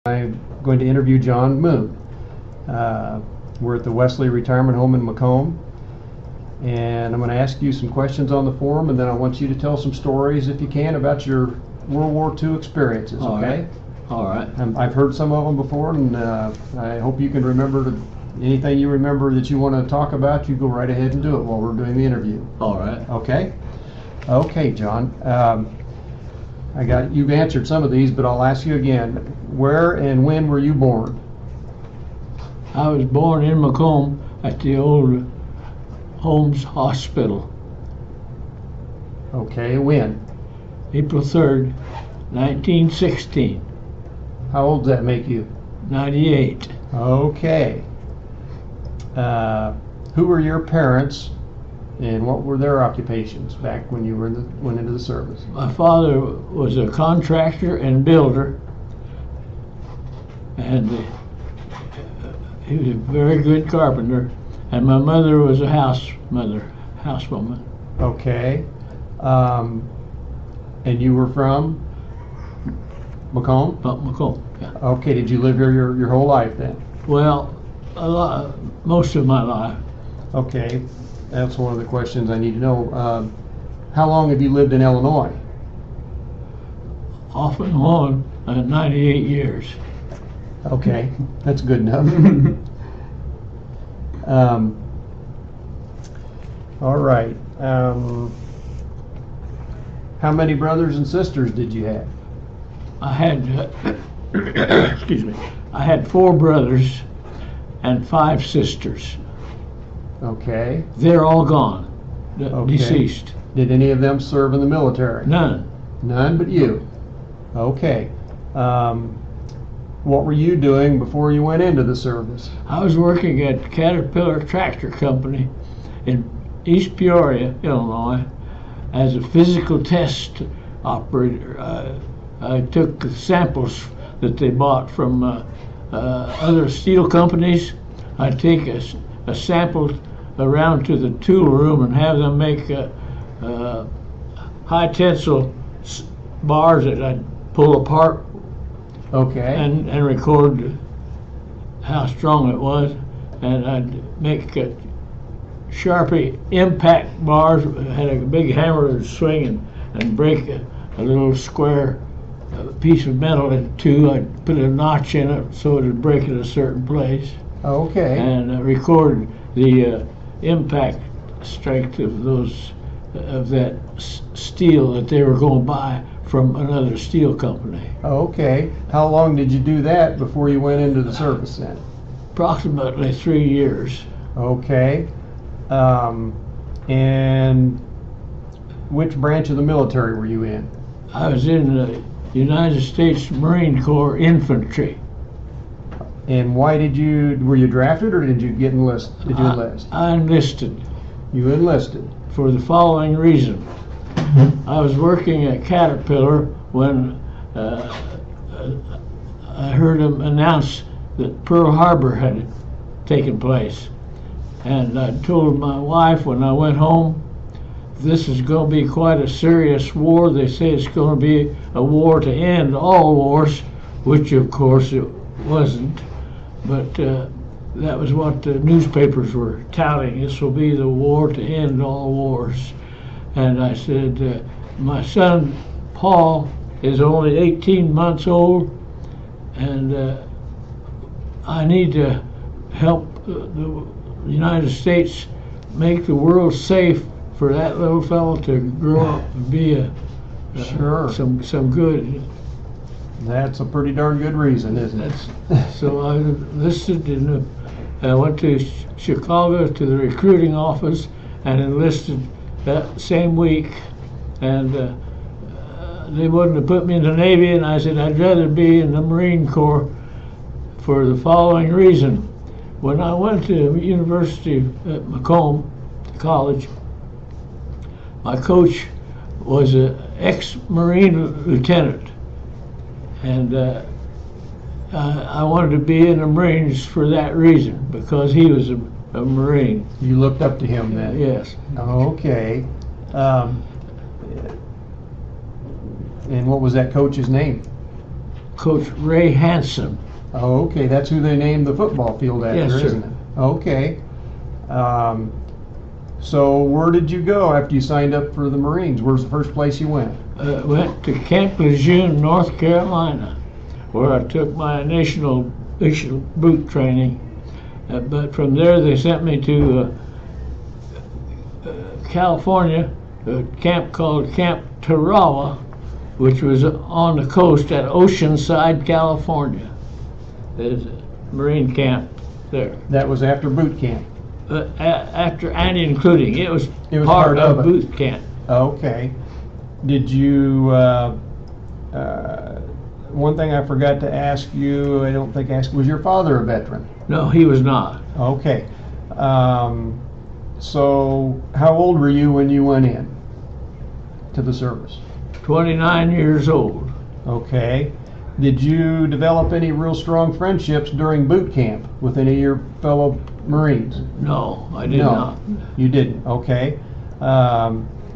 I'm going to interview John Moon. We're at the Wesley Retirement Home in Macomb, and I'm going to ask you some questions on the form, and then I want you to tell some stories, if you can, about your World War II experiences, okay? All right. I've heard some of them before, and I hope you can remember anything you remember that you want to talk about. You go right ahead and do it while we're doing the interview. All right. Okay? Okay, John. You've answered some of these, but I'll ask you again. Where and when were you born? I was born in Macomb at the old Holmes Hospital. Okay, when? April 3rd, 1916. How old does that make you? 98. Okay. Who were your parents, and what were their occupations back when you went into the service? My father was a contractor and builder, and he was a very good carpenter. And my mother was a housewoman. Okay. And you were from Macomb? Macomb, yeah. Okay. Did you live here your whole life then? Well, most of my life. Okay. That's one of the questions I need to know. How long have you lived in Illinois? Off and on, 98 years. Okay, that's good enough. All right. How many brothers and sisters did you have? I had, excuse me, I had 4 brothers and 5 sisters. Okay. They're all gone, Okay. deceased. Did any of them serve in the military? None. None but you. Okay. What were you doing before you went into the service? I was working at Caterpillar Tractor Company in East Peoria, Illinois, as a physical test operator. I took samples that they bought from other steel companies. I'd take a sample around to the tool room and have them make high tensile bars that I'd pull apart. Okay. And record how strong it was, and I'd make Sharpie impact bars. Had a big hammer that'd swing and break a little square piece of metal in 2. I'd put a notch in it so it'd break at a certain place. Okay. And record the impact strength of that steel that they were going to buy from another steel company. Okay. How long did you do that before you went into the service then? Approximately 3 years. Okay. And which branch of the military were you in? I was in the United States Marine Corps Infantry. And why were you drafted or did you get enlisted? Did you enlist? I enlisted. You enlisted. For the following reason. I was working at Caterpillar when I heard them announce that Pearl Harbor had taken place. And I told my wife when I went home, this is going to be quite a serious war. They say it's going to be a war to end all wars, which of course it wasn't. But that was what the newspapers were touting. This will be the war to end all wars. And I said, my son Paul is only 18 months old, and I need to help the United States make the world safe for that little fellow to grow up and be Sure. some good. That's a pretty darn good reason, isn't it? So I enlisted I went to Chicago to the recruiting office and enlisted that same week, and they wouldn't have put me in the Navy, and I said I'd rather be in the Marine Corps for the following reason. When I went to University at Macomb College, my coach was an ex-Marine lieutenant, and I wanted to be in the Marines for that reason, because he was a Marine. You looked up to him then? Yes. Okay. And what was that coach's name? Coach Ray Hansen. Oh, okay, that's who they named the football field after, Yes, sir. isn't it? Okay. So where did you go after you signed up for the Marines? Where's the first place you went? Went to Camp Lejeune, North Carolina, where I took my initial boot training. But from there, they sent me to California, a camp called Camp Tarawa, which was on the coast at Oceanside, California. There's a Marine camp there. That was after boot camp. After and including, it was part of it. boot camp. Okay. Did you, one thing I forgot to ask you, I don't think I asked, was your father a veteran? No, he was not. Okay. So how old were you when you went in to the service? 29 years old. Okay. Did you develop any real strong friendships during boot camp with any of your fellow Marines? No, I did not. You didn't. Okay.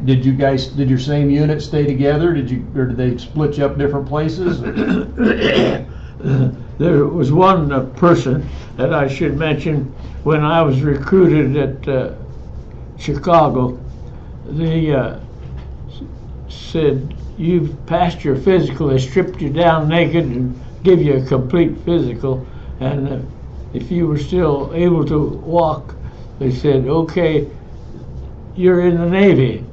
Did your same unit stay together? Or did they split you up different places? There was one person that I should mention. When I was recruited at Chicago, they said, "You've passed your physical. They stripped you down naked and give you a complete physical. And if you were still able to walk, they said, okay, you're in the Navy."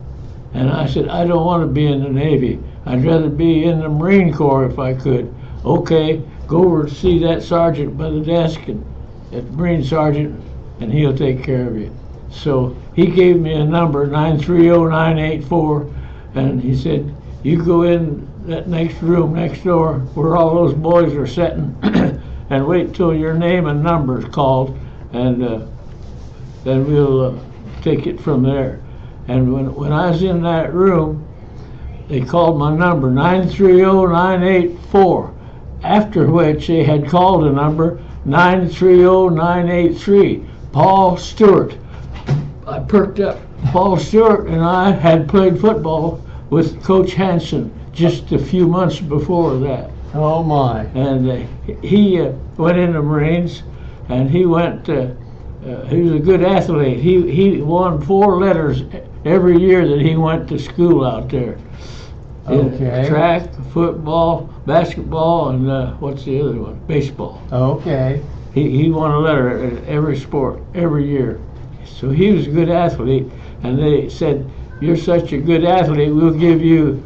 And I said, "I don't want to be in the Navy. I'd rather be in the Marine Corps if I could." "Okay, go over to see that sergeant by the desk, and that Marine sergeant, and he'll take care of you." So he gave me a number, 930-984, and he said, "You go in that next room next door where all those boys are sitting and wait till your name and number is called, and then we'll take it from there." And when I was in that room, they called my number, 930-984, after which they had called a number, 930-983, Paul Stewart. I perked up. Paul Stewart and I had played football with Coach Hansen just a few months before that. Oh my. And he went in the Marines, and he went, he was a good athlete. He won 4 letters every year that he went to school out there. Okay. Track, football, basketball, and what's the other one? Baseball. Okay. He won a letter at every sport, every year. So he was a good athlete, and they said, "You're such a good athlete, we'll give you,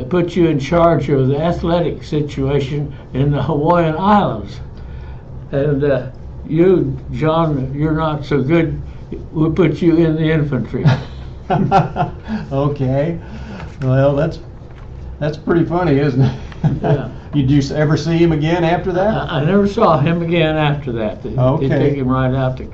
put you in charge of the athletic situation in the Hawaiian Islands. And you, John, you're not so good, we'll put you in the infantry." Okay. Well, that's pretty funny, isn't it? Yeah. Did you ever see him again after that? I never saw him again after that. They took him right out to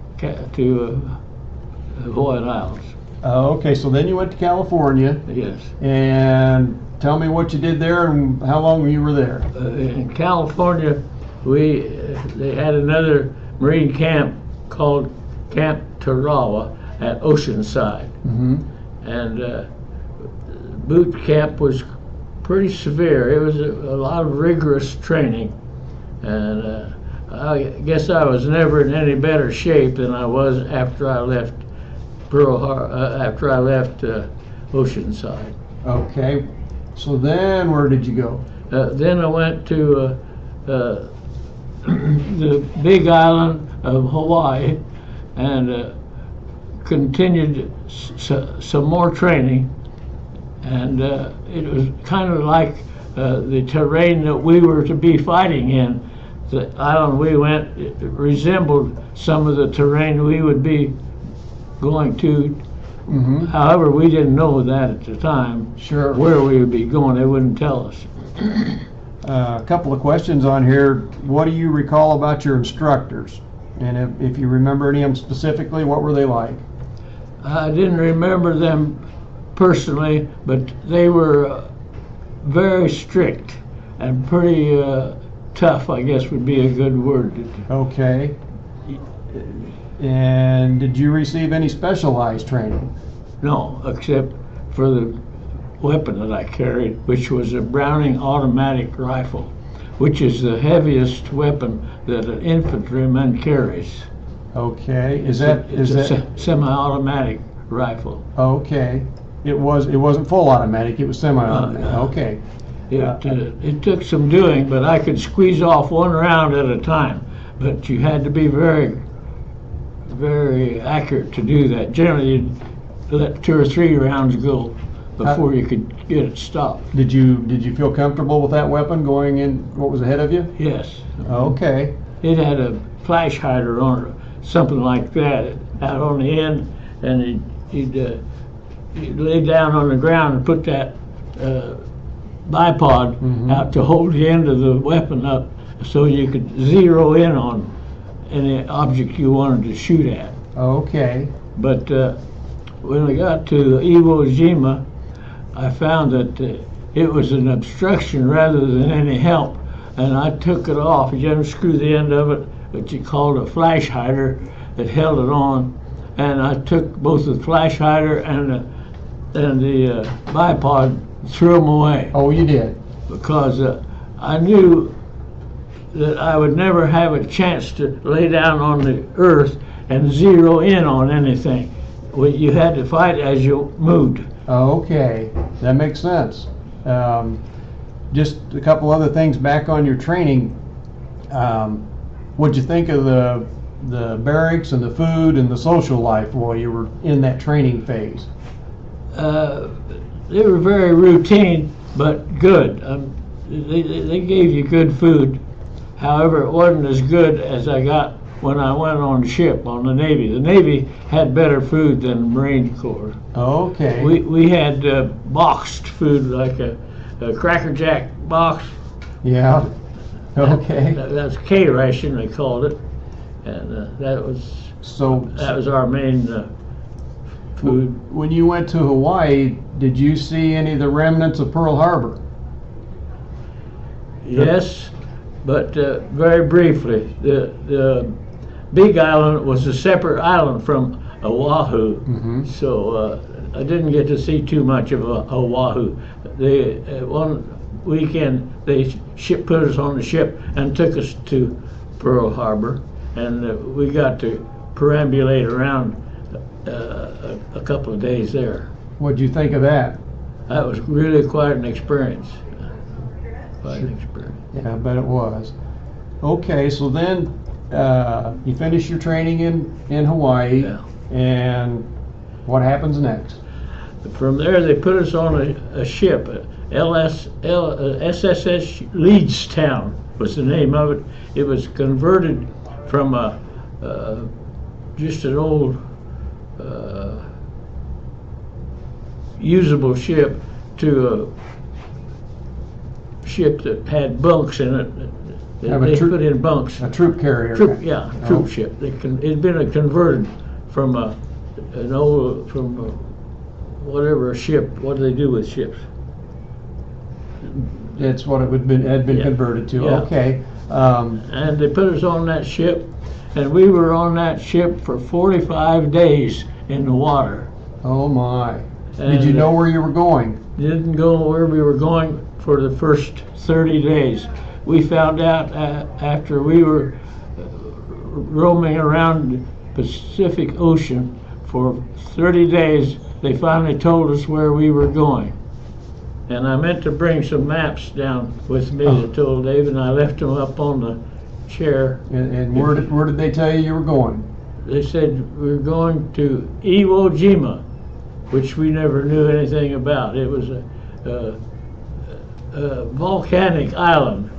Hawaiian Islands. Okay, so then you went to California. Yes. And tell me what you did there and how long you were there. In California, they had another Marine camp called Camp Tarawa at Oceanside. Mm-hmm. And boot camp was pretty severe. It was a lot of rigorous training, and I guess I was never in any better shape than I was after I left Oceanside. Okay, so then where did you go? Then I went to the Big Island of Hawaii and continued some more training. And it was kind of like the terrain that we were to be fighting in. The island we went, it resembled some of the terrain we would be going to. Mm-hmm. However, we didn't know that at the time. Sure. Where we would be going, they wouldn't tell us. A couple of questions on here. What do you recall about your instructors? And if you remember any of them specifically, what were they like? I didn't remember them personally, but they were very strict and pretty tough, I guess would be a good word. Okay. And did you receive any specialized training? No, except for the weapon that I carried, which was a Browning automatic rifle, which is the heaviest weapon that an infantryman carries. Okay. It's a semi-automatic rifle. Okay. It wasn't full automatic. It was semi-automatic. Okay. It took some doing, but I could squeeze off one round at a time. But you had to be very, very accurate to do that. Generally, you'd let 2 or 3 rounds go before you could get it stopped. Did you feel comfortable with that weapon going in what was ahead of you? Yes. Okay. It had a flash hider on it, something like that, out on the end, and you'd lay down on the ground and put that bipod out to hold the end of the weapon up so you could zero in on any object you wanted to shoot at. Okay. But when I got to Iwo Jima, I found that it was an obstruction rather than any help, and I took it off. You unscrew the end of it, which you called a flash hider, that held it on, and I took both the flash hider and the bipod, threw them away. Oh, you did? Because I knew that I would never have a chance to lay down on the earth and zero in on anything. Well, you had to fight as you moved. Okay, that makes sense. Just a couple other things back on your training. What'd you think of the barracks and the food and the social life while you were in that training phase? They were very routine, but good. They gave you good food. However, it wasn't as good as I got when I went on ship on the Navy. The Navy had better food than the Marine Corps. Okay. We had boxed food, like a Cracker Jack box. Yeah. Okay. That's K ration, they called it, and that was our main food. When you went to Hawaii, did you see any of the remnants of Pearl Harbor? Yes, but very briefly. The Big Island was a separate island from Oahu, so I didn't get to see too much of Oahu. One weekend, they put us on the ship and took us to Pearl Harbor, and we got to perambulate around a couple of days there. What'd you think of that? That was really quite an experience. Quite an experience. Yeah, I bet it was. Okay, so then you finish your training in Hawaii, and what happens next? From there, they put us on a ship. SSS Leedstown was the name of it. It was converted from just an old usable ship to a ship that had bunks in it. They put in bunks. A troop carrier. Troop ship. It had been converted from whatever ship. What do they do with ships? It's what it had been converted to. Yeah. Okay. And they put us on that ship, and we were on that ship for 45 days in the water. Oh my. And did you know where you were going? Didn't go where we were going for the first 30 days. We found out after we were roaming around the Pacific Ocean for 30 days, they finally told us where we were going. And I meant to bring some maps down with me. I told Dave, and I left them up on the chair. And where did they tell you were going? They said we were going to Iwo Jima, which we never knew anything about. It was a volcanic island,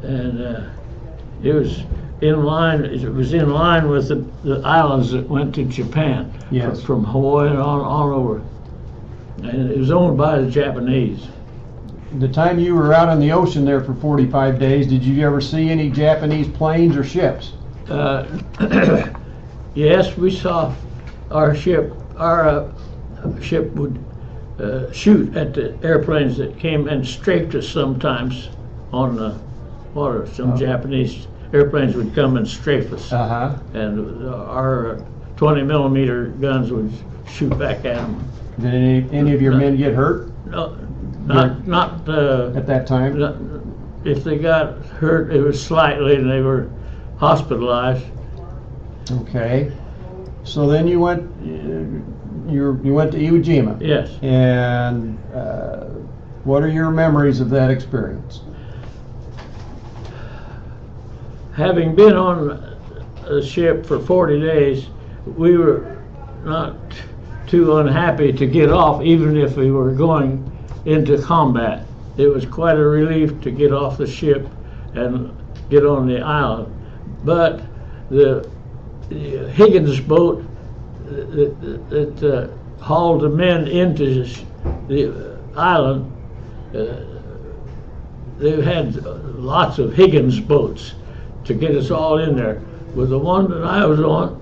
and it was in line. It was in line with the islands that went to Japan. Yes. From Hawaii and on over, and it was owned by the Japanese. The time you were out on the ocean there for 45 days, did you ever see any Japanese planes or ships? Yes, we saw our ship. Our ship would shoot at the airplanes that came and strafed us sometimes on the water. Some Japanese airplanes would come and strafe us, and our 20mm guns would shoot back at them. Did any of your men get hurt? No, Not at that time? if they got hurt, it was slightly, and they were hospitalized. Okay. So then you went you went to Iwo Jima. Yes. And what are your memories of that experience? Having been on a ship for 40 days, we were not too unhappy to get off, even if we were going into combat. It was quite a relief to get off the ship and get on the island. But the Higgins boat that hauled the men into the island, they had lots of Higgins boats to get us all in there. With the one that I was on,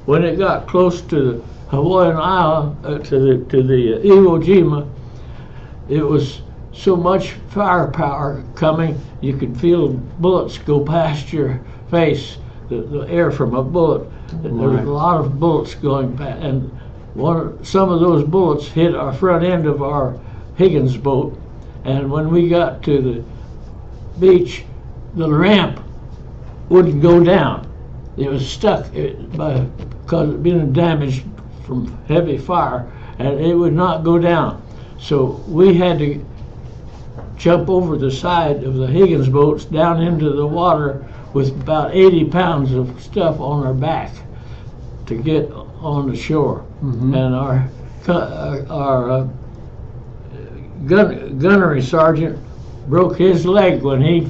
when it got close to the Hawaiian Island, to the Iwo Jima, it was so much firepower coming, you could feel bullets go past your face, the air from a bullet. There was a lot of bullets going past, and some of those bullets hit our front end of our Higgins boat, and when we got to the beach, the ramp wouldn't go down. It was stuck because it had been damaged from heavy fire, and it would not go down. So we had to jump over the side of the Higgins boats down into the water with about 80 pounds of stuff on our back to get on the shore. Mm-hmm. And our gunnery sergeant broke his leg when he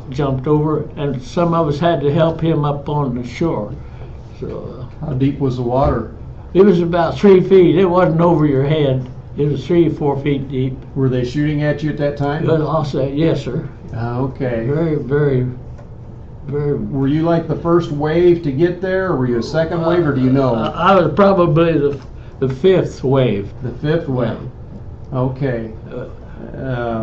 jumped over, and some of us had to help him up on the shore. So how deep was the water? It was about 3 feet. It wasn't over your head. It was 3 or 4 feet deep. Were they shooting at you at that time? I'll say yes, sir. Okay. Very, very, very. Were you like the first wave to get there, or were you a second wave, or do you know? I was probably the fifth wave. The fifth wave. Yeah. Okay.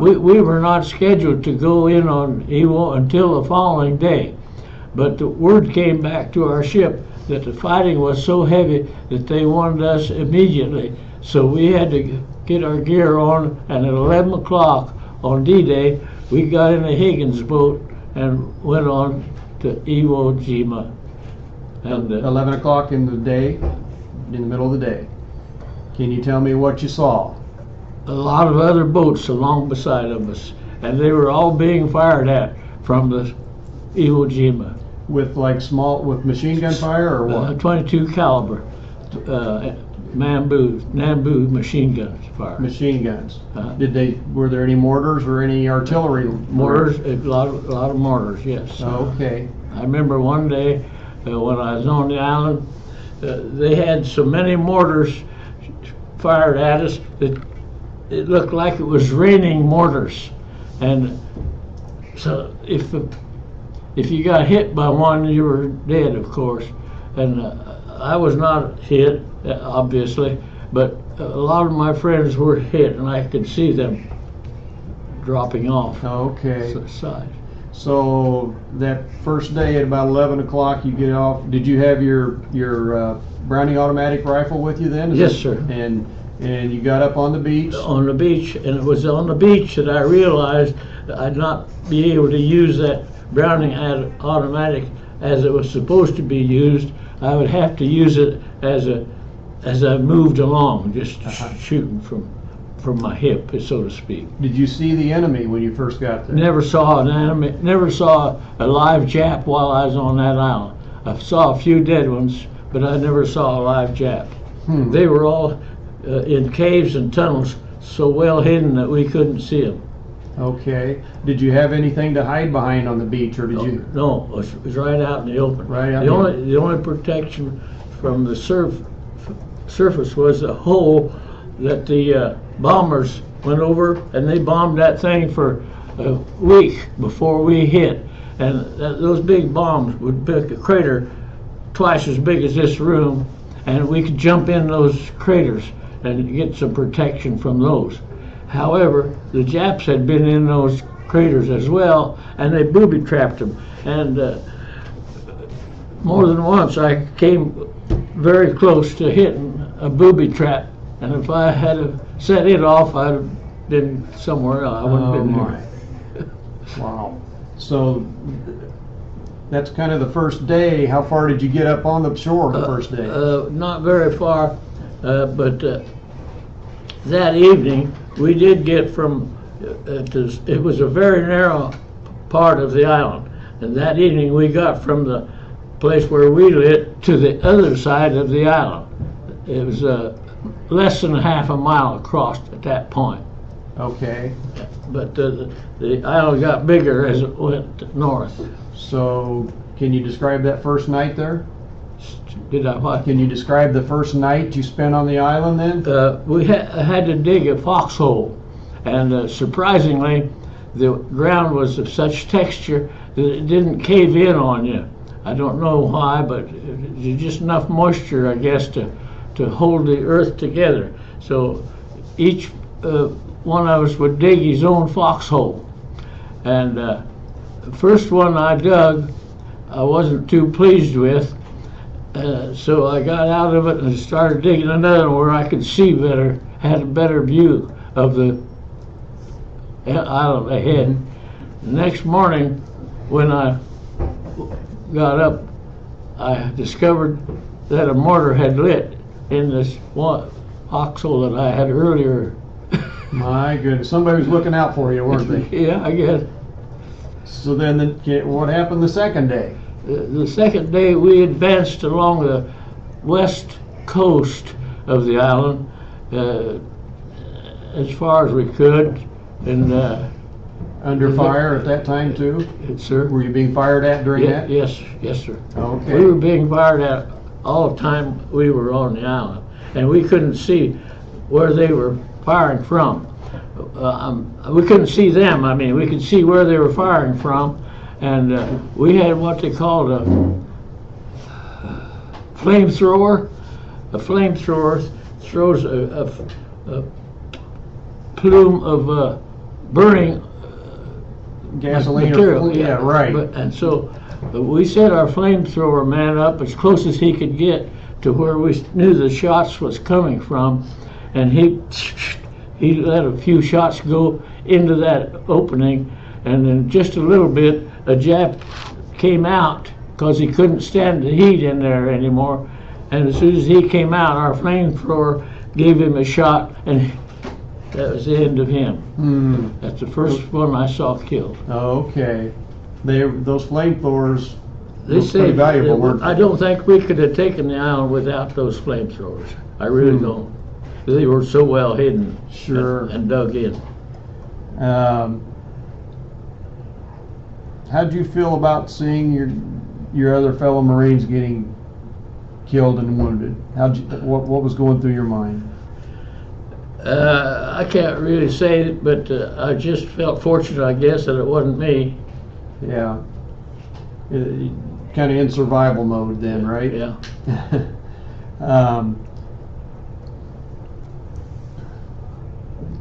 We were not scheduled to go in on Iwo until the following day, but the word came back to our ship that the fighting was so heavy that they wanted us immediately. So we had to get our gear on, and at 11 o'clock on D-Day, we got in a Higgins boat and went on to Iwo Jima. And 11 o'clock in the day, in the middle of the day. Can you tell me what you saw? a lot of other boats along beside of us, and they were all being fired at from the Iwo Jima. With with machine gun fire or what? 22 caliber, Nambu machine guns fire. Machine guns. Were there any mortars or any artillery? Mortars, a lot of mortars, yes. Okay. I remember one day when I was on the island, they had so many mortars fired at us that it looked like it was raining mortars. And so if you got hit by one, you were dead, of course. And I was not hit, obviously, but a lot of my friends were hit, and I could see them dropping off. Okay. The side. So that first day at about 11 o'clock, you get off. Did you have your Browning automatic rifle with you then? Yes, sir. And you got up on the beach? On the beach, and it was on the beach that I realized that I'd not be able to use that Browning automatic as it was supposed to be used. I would have to use it as I moved along, just shooting from my hip, so to speak. Did you see the enemy when you first got there? Never saw an enemy. Never saw a live Jap while I was on that island. I saw a few dead ones, but I never saw a live Jap. They were all in caves and tunnels, so well hidden that we couldn't see them. Okay. Did you have anything to hide behind on the beach, or did you? No, it was right out in the open. Right out. The only protection from the surface was the hole that the bombers went over, and they bombed that thing for a week before we hit. And those big bombs would pick a crater twice as big as this room, and we could jump in those craters and get some protection from those. However, the Japs had been in those craters as well, and they booby-trapped them. And more than once I came very close to hitting a booby trap, and if I had set it off, I'd have been somewhere else. I wouldn't have been my. there. Wow. So that's kind of the first day. How far did you get up on the shore the first day? Not very far, but that evening we did get from, it was a very narrow part of the island, and that evening we got from the place where we lit to the other side of the island. It was less than half a mile across at that point. Okay. But the island got bigger as it went north. So can you describe that first night there? Did I what? Can you describe the first night you spent on the island then? We had to dig a foxhole, and surprisingly, the ground was of such texture that it didn't cave in on you. I don't know why, but there's just enough moisture, I guess, to hold the earth together. So each one of us would dig his own foxhole. And the first one I dug, I wasn't too pleased with. So I got out of it and started digging another one where I could see better, had a better view of the island ahead. The next morning, when I got up, I discovered that a mortar had lit in this one foxhole that I had earlier. My goodness, somebody was looking out for you, weren't they? Yeah, I guess. So then, what happened the second day? The second day we advanced along the west coast of the island as far as we could, and Under fire at that time too? yes, sir. Were you being fired at during that? Yes, sir. Okay. We were being fired at all the time we were on the island, and we couldn't see where they were firing from. We couldn't see them. I mean, we could see where they were firing from. And we had what they called a flamethrower. A flamethrower throws a plume of burning Gasoline material. or yeah, right. And so we set our flamethrower man up as close as he could get to where we knew the shots was coming from, and he let a few shots go into that opening, and then just a little bit, a Jap came out because he couldn't stand the heat in there anymore. And as soon as he came out, our flamethrower gave him a shot, and that was the end of him. That's the first one I saw killed. Okay. Those flamethrowers They were pretty valuable, weren't they? I don't think we could have taken the island without those flamethrowers. I really don't. They were so well hidden. Sure. And dug in. How'd you feel about seeing your other fellow Marines getting killed and wounded? What was going through your mind? I can't really say it, but I just felt fortunate, I guess, that it wasn't me. Yeah. Kind of in survival mode then, right? Yeah.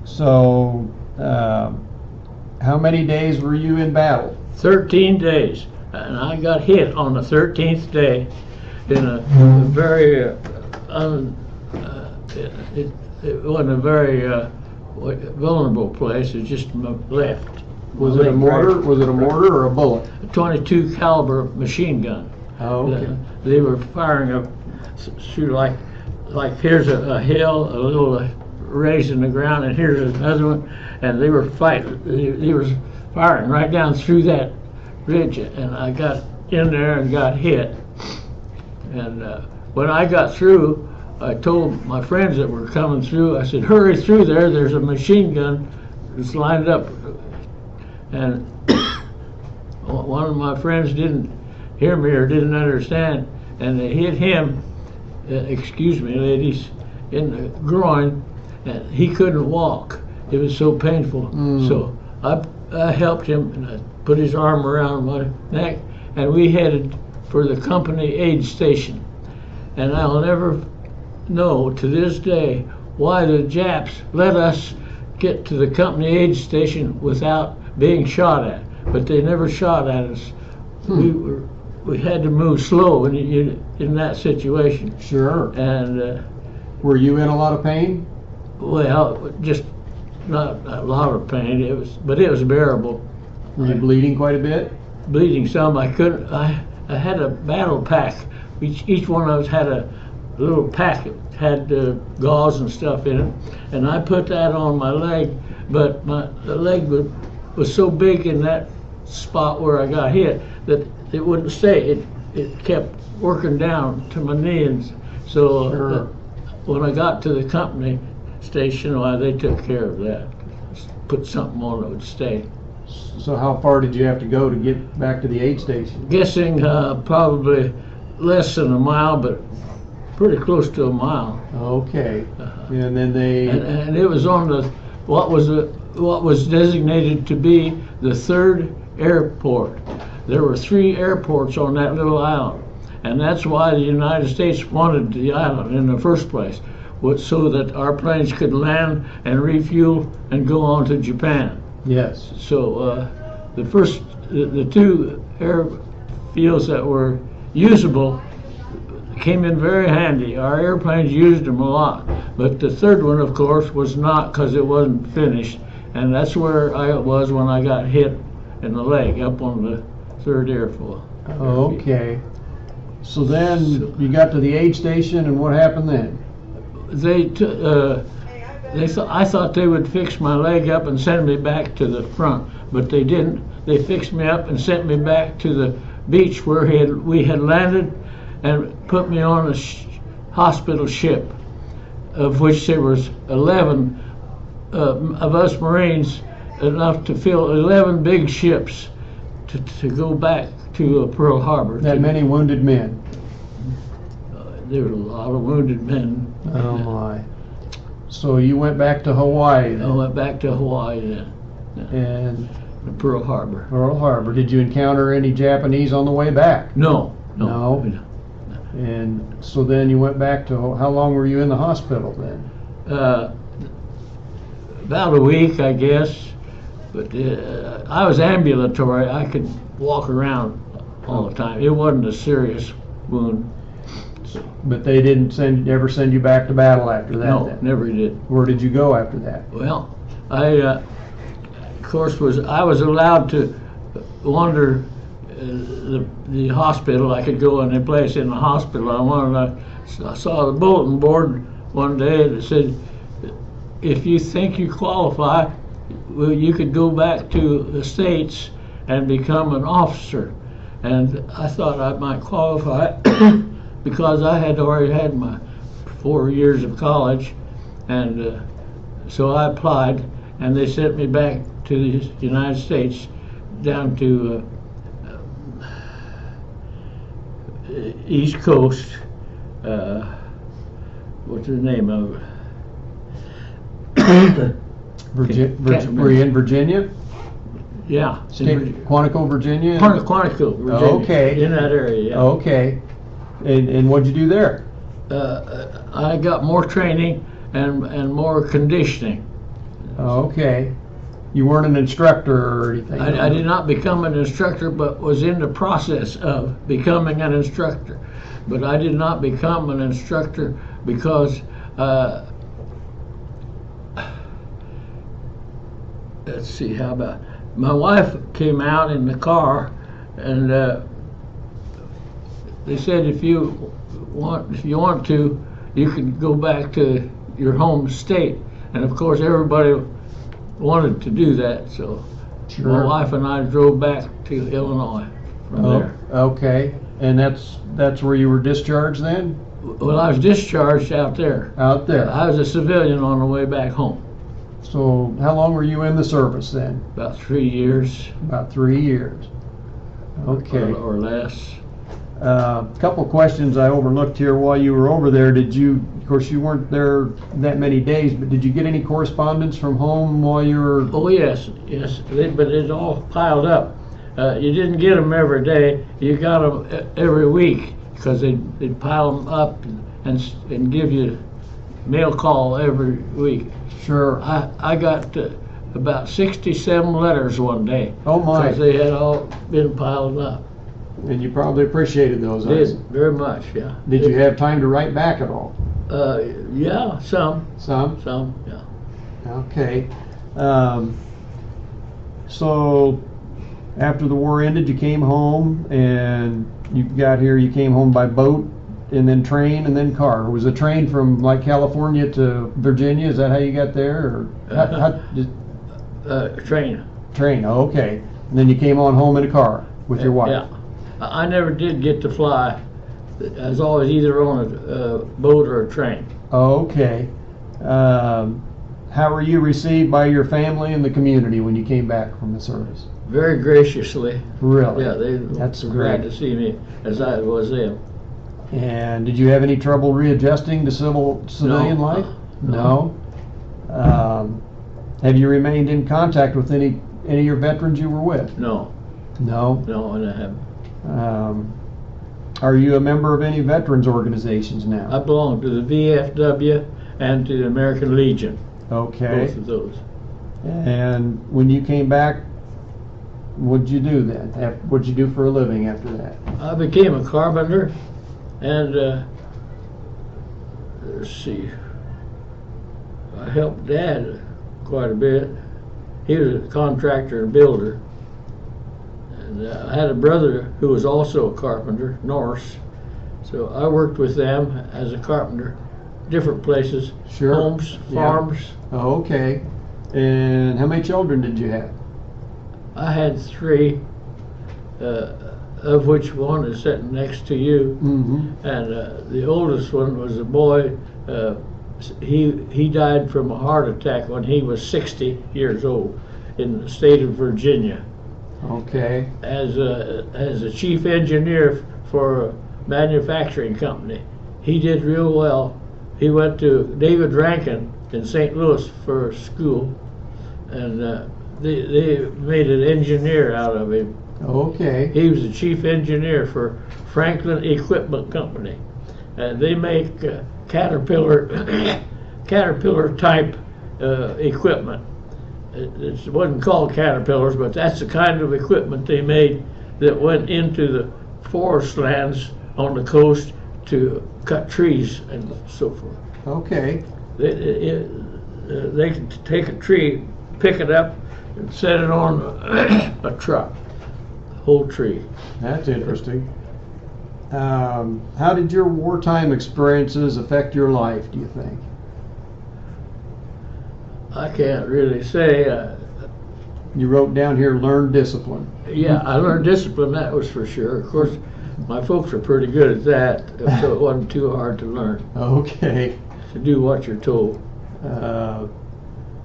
So, how many days were you in battle? 13 days, and I got hit on the 13th day in a very it wasn't a very vulnerable place. It just left. Was it a mortar? Was it a mortar or a bullet? A 22 caliber machine gun. Oh, okay. They were firing up through like here's a hill, a little raise in the ground, and here's another one, and they were fighting. They were firing right down through that ridge, and I got in there and got hit. And when I got through, I told my friends that were coming through, I said, hurry through there, there's a machine gun that's lined up. And one of my friends didn't hear me or didn't understand, and they hit him, excuse me ladies, in the groin, and he couldn't walk. It was so painful. So I helped him, and I put his arm around my neck, and we headed for the company aid station. And I'll never know to this day why the Japs let us get to the company aid station without being shot at, but they never shot at us. We had to move slow in that situation. Sure. And were you in a lot of pain? well, just not a lot of pain. But it was bearable. Were you bleeding quite a bit? Bleeding some. I couldn't. I had a battle pack. Each one of us had a little packet, had gauze and stuff in it, and I put that on my leg. But the leg was so big in that spot where I got hit that it wouldn't stay. It kept working down to my knee, and so Sure. when I got to the company station, well, they took care of that. Put something on that would stay. So how far did you have to go to get back to the aid station? Guessing probably less than a mile, but pretty close to a mile. Okay. And then they, And it was on what was designated to be the third airport. There were 3 airports on that little island, and that's why the United States wanted the island in the first place, so that our planes could land and refuel and go on to Japan. yes. So the 2 airfields that were usable came in very handy. Our airplanes used them a lot, but the third one, of course, was not, because it wasn't finished, and that's where I was when I got hit in the leg, up on the 3rd airfield. Okay. So then you got to the aid station, and what happened then? I thought they would fix my leg up and send me back to the front, but they didn't. They fixed me up and sent me back to the beach where we had landed, and put me on a hospital ship, of which there was 11 of us Marines, enough to fill 11 big ships to go back to Pearl Harbor. That many wounded men? There were a lot of wounded men. Oh my. So you went back to Hawaii I then? went back to Hawaii then, And Pearl Harbor. Pearl Harbor. Did you encounter any Japanese on the way back? No. And so then you went back to, how long were you in the hospital then? About a week, I guess. But I was ambulatory. I could walk around all the time. It wasn't a serious wound. But they didn't ever send you back to battle after that? No, then? never did. Where did you go after that? Well, I, of course, I was allowed to wander the hospital. I could go any place in the hospital I wanted. I saw the bulletin board one day that said, if you think you qualify, well, you could go back to the States and become an officer. And I thought I might qualify because I had already had my 4 years of college, and so I applied, and they sent me back to the United States, down to East Coast. What's the name of it? Were you in Virginia? Yeah. Quantico, Virginia? Quantico, Virginia. Okay. In that area, yeah. Okay. And what'd you do there? I got more training and more conditioning. Okay. You weren't an instructor or anything? I did not become an instructor, but was in the process of becoming an instructor. But I did not become an instructor because let's see, how about, my wife came out in the car, and they said if you want to, you can go back to your home state. And of course everybody wanted to do that, so Sure. my wife and I drove back to Illinois from there. Okay. And that's where you were discharged then? Well, I was discharged out there. Out there. I was a civilian on the way back home. So how long were you in the service then? About 3 years. About 3 years. Okay. Or less. Couple questions I overlooked here while you were over there. Did you, of course you weren't there that many days, but did you get any correspondence from home while you were? Oh yes, but it's all piled up. You didn't get them every day. You got them every week, because they'd pile them up and give you mail call every week. Sure. I got about 67 letters one day. Oh my. Because they had all been piled up. And you probably appreciated those. Did very much, yeah. Did you have time to write back at all? Yeah, some, Some? yeah. Okay. Um, so after the war ended, you came home, and you got here. You came home by boat, and then train, and then car. Was a train from like California to Virginia? Is that how you got there, or Train. train? Oh, okay. And then you came on home in a car with your wife. Yeah. I never did get to fly. I was always either on a boat or a train. Okay. How were you received by your family and the community when you came back from the service? Very graciously. Really? Yeah, they That's were great. glad to see me as I was them. And did you have any trouble readjusting to civilian No. life? No. Have you remained in contact with any of your veterans you were with? No, No. and I haven't. Are you a member of any veterans organizations I now? belong to the VFW and to the American Legion, Okay. both of those. And when you came back, what'd you do then? What'd you do for a living after that? I became a carpenter, and let's see, I helped Dad quite a bit. He was a contractor and builder. And I had a brother who was also a carpenter, Norse. So I worked with them as a carpenter, different places, Sure. homes, Yeah. farms. Oh, okay. And how many children did you have? I had 3, of which one is sitting next to you. Mm-hmm. And the oldest one was a boy. He died from a heart attack when he was 60 years old in the state of Virginia. Okay. As a chief engineer for a manufacturing company, he did real well. He went to David Rankin in St. Louis for school, and they made an engineer out of him. Okay. He was the chief engineer for Franklin Equipment Company, and they make Caterpillar type equipment. It wasn't called Caterpillars, but that's the kind of equipment they made that went into the forest lands on the coast to cut trees and so forth. Okay. They could take a tree, pick it up, and set it on a truck, whole tree. That's interesting. How did your wartime experiences affect your life, do you think? I can't really say. You wrote down here, learn discipline. Yeah, I learned discipline, that was for sure. Of course, my folks were pretty good at that, so it wasn't too hard to learn, Okay. to do what you're told.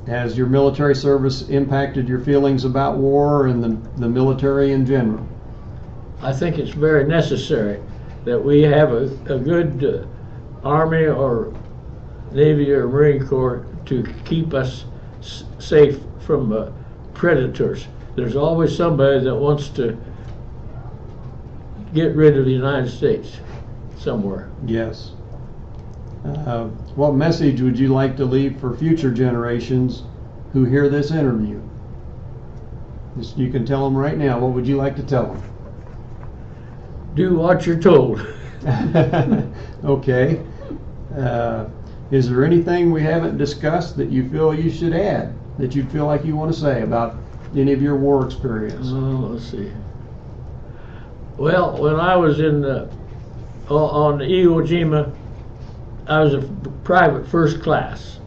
Has your military service impacted your feelings about war and the military in general? I think it's very necessary that we have a good Army or Navy or Marine Corps to keep us safe from predators. There's always somebody that wants to get rid of the United States somewhere. Yes. What message would you like to leave for future generations who hear this interview? You can tell them right now. What would you like to tell Do what you're told. them? Okay. Is there anything we haven't discussed that you feel you should add, that you feel like you want to say about any of your war experience? Let's see. Well, when I was on the Iwo Jima, I was a private first class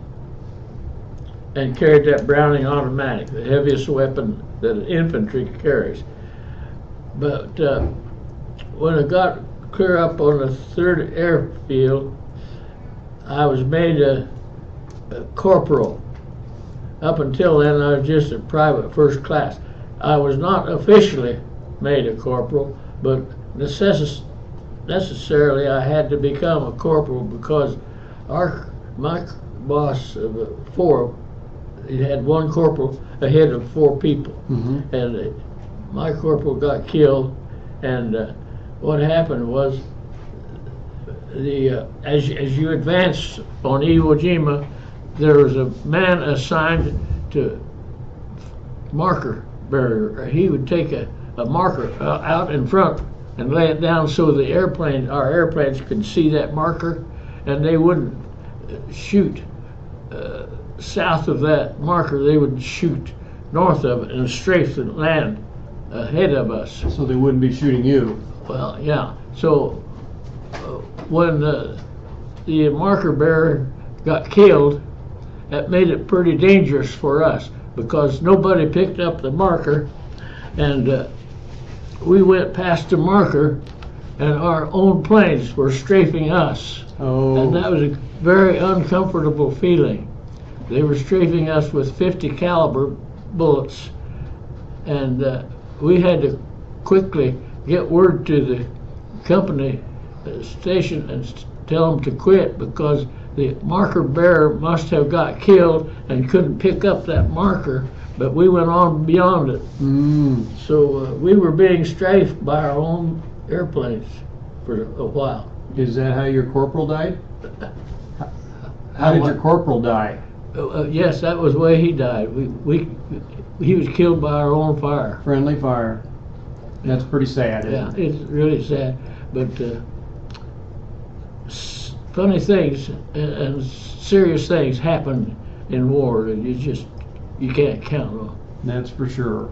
and carried that Browning automatic, the heaviest weapon that an infantry carries. But when I got clear up on the 3rd Airfield, I was made a corporal. Up until then, I was just a private first class. I was not officially made a corporal, but necessarily I had to become a corporal because my boss of 4, he had 1 corporal ahead of 4 people, and my corporal got killed. And what happened was, as you advanced on Iwo Jima, there was a man assigned to marker bearer. He would take a marker out in front and lay it down so the our airplanes could see that marker, and they wouldn't shoot south of that marker, they would shoot north of it and strafe the land ahead of us. So they wouldn't be shooting you. Well, yeah. So when the marker bearer got killed, that made it pretty dangerous for us because nobody picked up the marker, and we went past the marker, and our own planes were strafing us. Oh. And that was a very uncomfortable feeling. They were strafing us with 50 caliber bullets, and we had to quickly get word to the company station and tell them to quit because the marker bearer must have got killed and couldn't pick up that marker, but we went on beyond it. So we were being strafed by our own airplanes for a while. Is that how your corporal died? How did your corporal die? Yes, that was the way he died. He was killed by our own fire. Friendly fire. That's pretty sad, isn't Yeah, it? it's really sad. But funny things and serious things happen in war that you can't count on. That's for sure.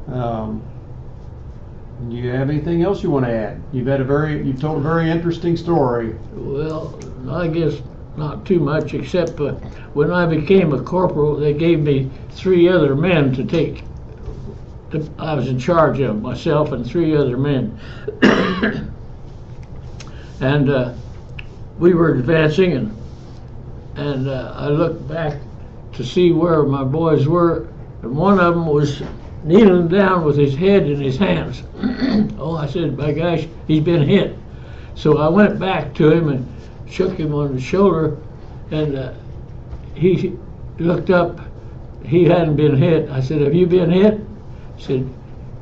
Do you have anything else you want to add? You've told a very interesting story. Well, I guess not too much, except when I became a corporal, they gave me 3 other men to take. I was in charge of myself and 3 other men. And we were advancing, and I looked back to see where my boys were, and one of them was kneeling down with his head in his hands. Oh, I said, by gosh, he's been hit. So I went back to him and shook him on the shoulder, and he looked up. He hadn't been hit. I said, have you been hit? He said,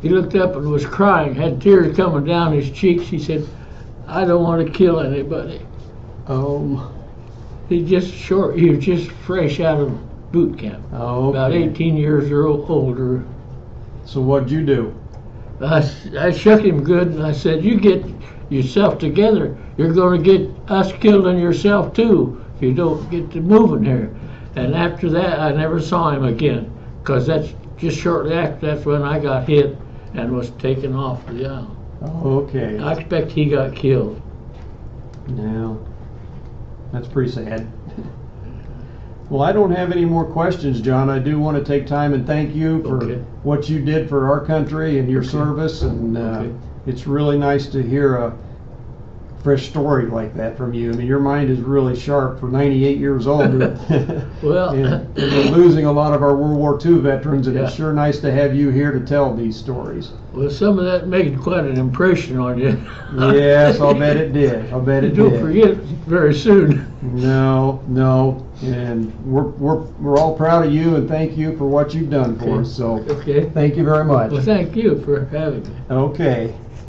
he looked up and was crying, had tears coming down his cheeks. He said, I don't want to kill anybody. He was just fresh out of boot camp. Okay. About 18 years or older. So what'd you do? I shook him good and I said, you get yourself together. You're going to get us killed and yourself too if you don't get to moving here. And after that, I never saw him again because that's just shortly after that's when I got hit and was taken off the island. Okay. I expect he got killed. Now, that's pretty sad. Well, I don't have any more questions, John. I do want to take time and thank you for what you did for our country and your service, and it's really nice to hear a fresh story like that from you. I mean, your mind is really sharp for 98 years old. Well, and we're losing a lot of our World War II veterans, and it's sure nice to have you here to tell these stories. Well, some of that made quite an impression on you. Yes, I'll bet it did. I'll bet it did. Don't forget very soon. No, and we're all proud of you and thank you for what you've done for us. So, Okay. thank you very much. Well, thank you for having me. Okay.